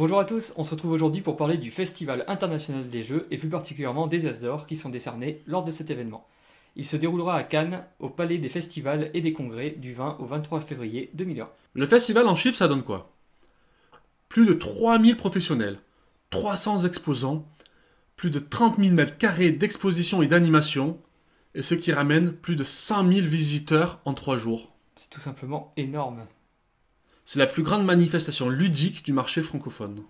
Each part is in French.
Bonjour à tous, on se retrouve aujourd'hui pour parler du Festival international des jeux et plus particulièrement des As d'or qui sont décernés lors de cet événement. Il se déroulera à Cannes, au Palais des Festivals et des Congrès du 20 au 23 février 2020. Le festival en chiffres, ça donne quoi? Plus de 3000 professionnels, 300 exposants, plus de 30 000 mètres carrés d'exposition et d'animation, et ce qui ramène plus de 100 000 visiteurs en 3 jours. C'est tout simplement énorme. C'est la plus grande manifestation ludique du marché francophone.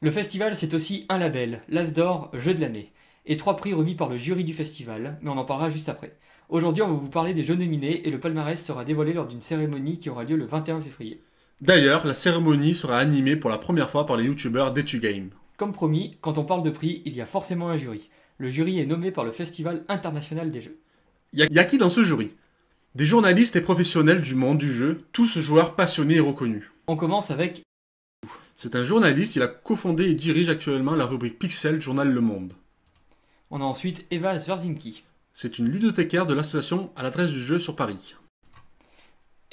Le festival, c'est aussi un label, l'As d'or Jeu de l'année, et 3 prix remis par le jury du festival, mais on en parlera juste après. Aujourd'hui, on va vous parler des jeux nominés et le palmarès sera dévoilé lors d'une cérémonie qui aura lieu le 21 février. D'ailleurs, la cérémonie sera animée pour la première fois par les youtubeurs d'EtuGame. Comme promis, quand on parle de prix, il y a forcément un jury. Le jury est nommé par le Festival international des jeux. Y a qui dans ce jury? Des journalistes et professionnels du monde du jeu, tous joueurs passionnés et reconnus. On commence avec... C'est un journaliste, il a cofondé et dirige actuellement la rubrique Pixel du journal Le Monde. On a ensuite Eva Swerzinski. C'est une ludothécaire de l'association à l'adresse du jeu sur Paris.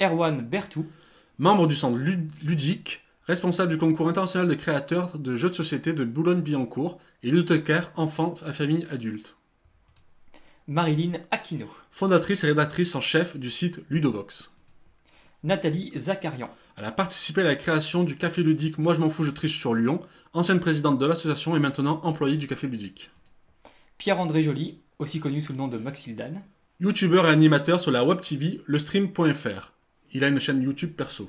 Erwan Bertou. Membre du centre ludique, responsable du concours international de créateurs de jeux de société de Boulogne-Billancourt et ludothécaire enfants à famille adulte. Marilyn Aquino. Fondatrice et rédactrice en chef du site Ludovox. Nathalie Zakarian. Elle a participé à la création du café ludique Moi je m'en fous je triche sur Lyon, ancienne présidente de l'association et maintenant employée du café ludique. Pierre-André Joly, aussi connu sous le nom de Maxildan. Youtubeur et animateur sur la web TV lestream.fr. Il a une chaîne YouTube perso.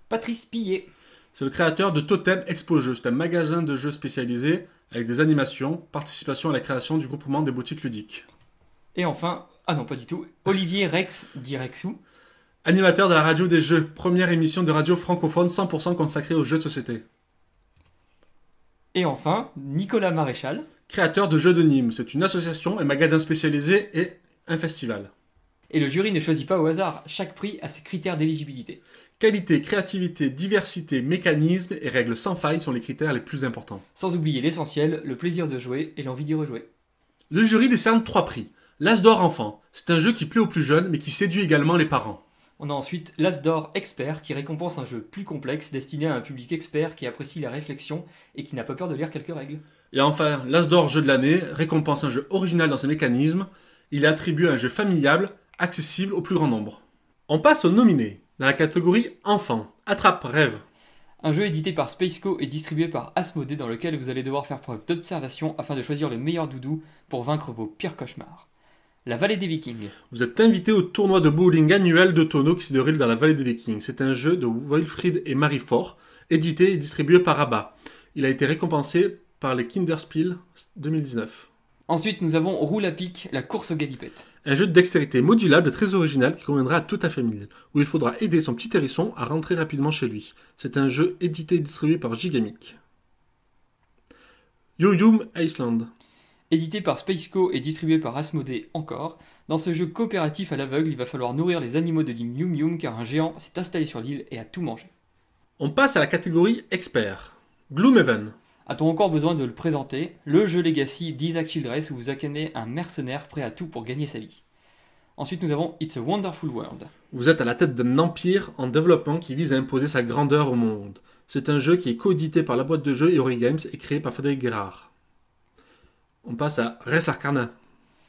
Patrice Pillet. C'est le créateur de Totem Expo Jeux. C'est un magasin de jeux spécialisé avec des animations, participation à la création du groupement des boutiques ludiques. Et enfin, ah non pas du tout, Olivier Rex dit Rexou. Animateur de la radio des jeux, première émission de radio francophone 100% consacrée aux jeux de société. Et enfin, Nicolas Maréchal. Créateur de Jeux de Nîmes. C'est une association, un magasin spécialisé et un festival. Et le jury ne choisit pas au hasard, chaque prix a ses critères d'éligibilité. Qualité, créativité, diversité, mécanisme et règles sans faille sont les critères les plus importants. Sans oublier l'essentiel, le plaisir de jouer et l'envie d'y rejouer. Le jury décerne 3 prix. L'As d'or enfant, c'est un jeu qui plaît aux plus jeunes mais qui séduit également les parents. On a ensuite l'As d'or expert qui récompense un jeu plus complexe destiné à un public expert qui apprécie la réflexion et qui n'a pas peur de lire quelques règles. Et enfin, l'As d'or jeu de l'année récompense un jeu original dans ses mécanismes. Il est attribué un jeu familial, accessible au plus grand nombre. On passe aux nominés. Dans la catégorie enfant, Attrape Rêve. Un jeu édité par Spaceco et distribué par Asmodée dans lequel vous allez devoir faire preuve d'observation afin de choisir le meilleur doudou pour vaincre vos pires cauchemars. La Vallée des Vikings. Vous êtes invité au tournoi de bowling annuel de tonneaux qui se déroule dans la Vallée des Vikings. C'est un jeu de Wilfried et Marie Fort, édité et distribué par Abba. Il a été récompensé par les Kinderspiel 2019. Ensuite, nous avons Roule à pic, la course aux galipettes. Un jeu de dextérité modulable et très original qui conviendra à toute la famille, où il faudra aider son petit hérisson à rentrer rapidement chez lui. C'est un jeu édité et distribué par Gigamic. Yo-Yum Iceland. Édité par Spaceco et distribué par Asmodée encore, dans ce jeu coopératif à l'aveugle, il va falloir nourrir les animaux de l'île Yum Yum car un géant s'est installé sur l'île et a tout mangé. On passe à la catégorie expert. Gloomhaven. A-t-on encore besoin de le présenter? Le jeu Legacy d'Isaac Childress où vous incarnez un mercenaire prêt à tout pour gagner sa vie. Ensuite nous avons It's a Wonderful World. Vous êtes à la tête d'un empire en développement qui vise à imposer sa grandeur au monde. C'est un jeu qui est coédité par la boîte de jeux Eori Games et créé par Frédéric Guérard. On passe à Res Arcana.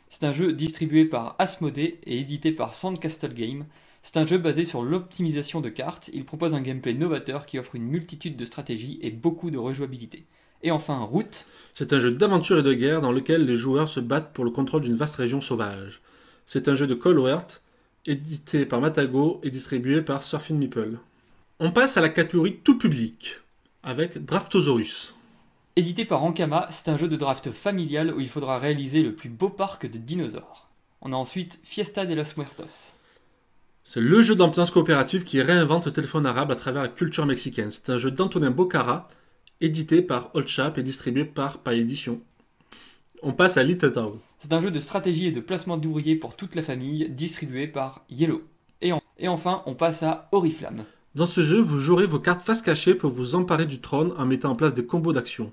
C'est un jeu distribué par Asmodée et édité par Sandcastle Game. C'est un jeu basé sur l'optimisation de cartes. Il propose un gameplay novateur qui offre une multitude de stratégies et beaucoup de rejouabilité. Et enfin, Route. C'est un jeu d'aventure et de guerre dans lequel les joueurs se battent pour le contrôle d'une vaste région sauvage. C'est un jeu de Colwert, édité par Matago et distribué par Surfing Meeple. On passe à la catégorie tout public, avec Draftosaurus. Édité par Ankama, c'est un jeu de draft familial où il faudra réaliser le plus beau parc de dinosaures. On a ensuite Fiesta de los Muertos. C'est le jeu d'ambiance coopérative qui réinvente le téléphone arabe à travers la culture mexicaine. C'est un jeu d'Antonin Bocara, édité par Old Chap et distribué par Pay Edition. On passe à Little Town. C'est un jeu de stratégie et de placement d'ouvriers pour toute la famille, distribué par Yellow. Et enfin, on passe à Oriflamme. Dans ce jeu, vous jouerez vos cartes face cachée pour vous emparer du trône en mettant en place des combos d'action.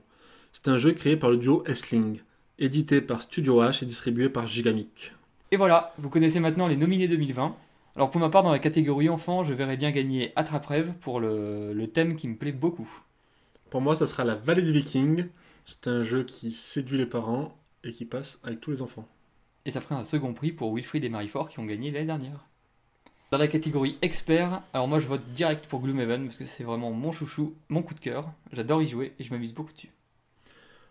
C'est un jeu créé par le duo Essling, édité par Studio H et distribué par Gigamic. Et voilà, vous connaissez maintenant les nominés 2020. Alors pour ma part, dans la catégorie enfant, je verrais bien gagner Attrape-Rêve pour le thème qui me plaît beaucoup. Pour moi, ça sera La Vallée des Vikings. C'est un jeu qui séduit les parents et qui passe avec tous les enfants. Et ça ferait un second prix pour Wilfried et Marie-Fort qui ont gagné l'année dernière. Dans la catégorie expert, alors moi je vote direct pour Gloomhaven parce que c'est vraiment mon chouchou, mon coup de cœur. J'adore y jouer et je m'amuse beaucoup dessus.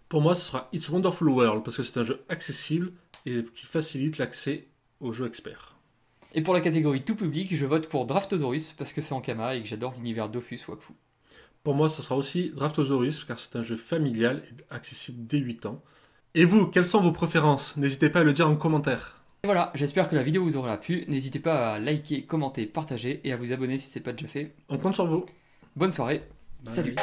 Pour moi, ce sera It's a Wonderful World parce que c'est un jeu accessible et qui facilite l'accès aux jeux experts. Et pour la catégorie tout public, je vote pour Draftosaurus parce que c'est en Kama et que j'adore l'univers Dofus Wakfu. Pour moi, ce sera aussi Draftosaurus car c'est un jeu familial et accessible dès 8 ans. Et vous, quelles sont vos préférences? N'hésitez pas à le dire en commentaire. Et voilà, j'espère que la vidéo vous aura plu. N'hésitez pas à liker, commenter, partager et à vous abonner si ce n'est pas déjà fait. On compte sur vous. Bonne soirée, Bye. salut.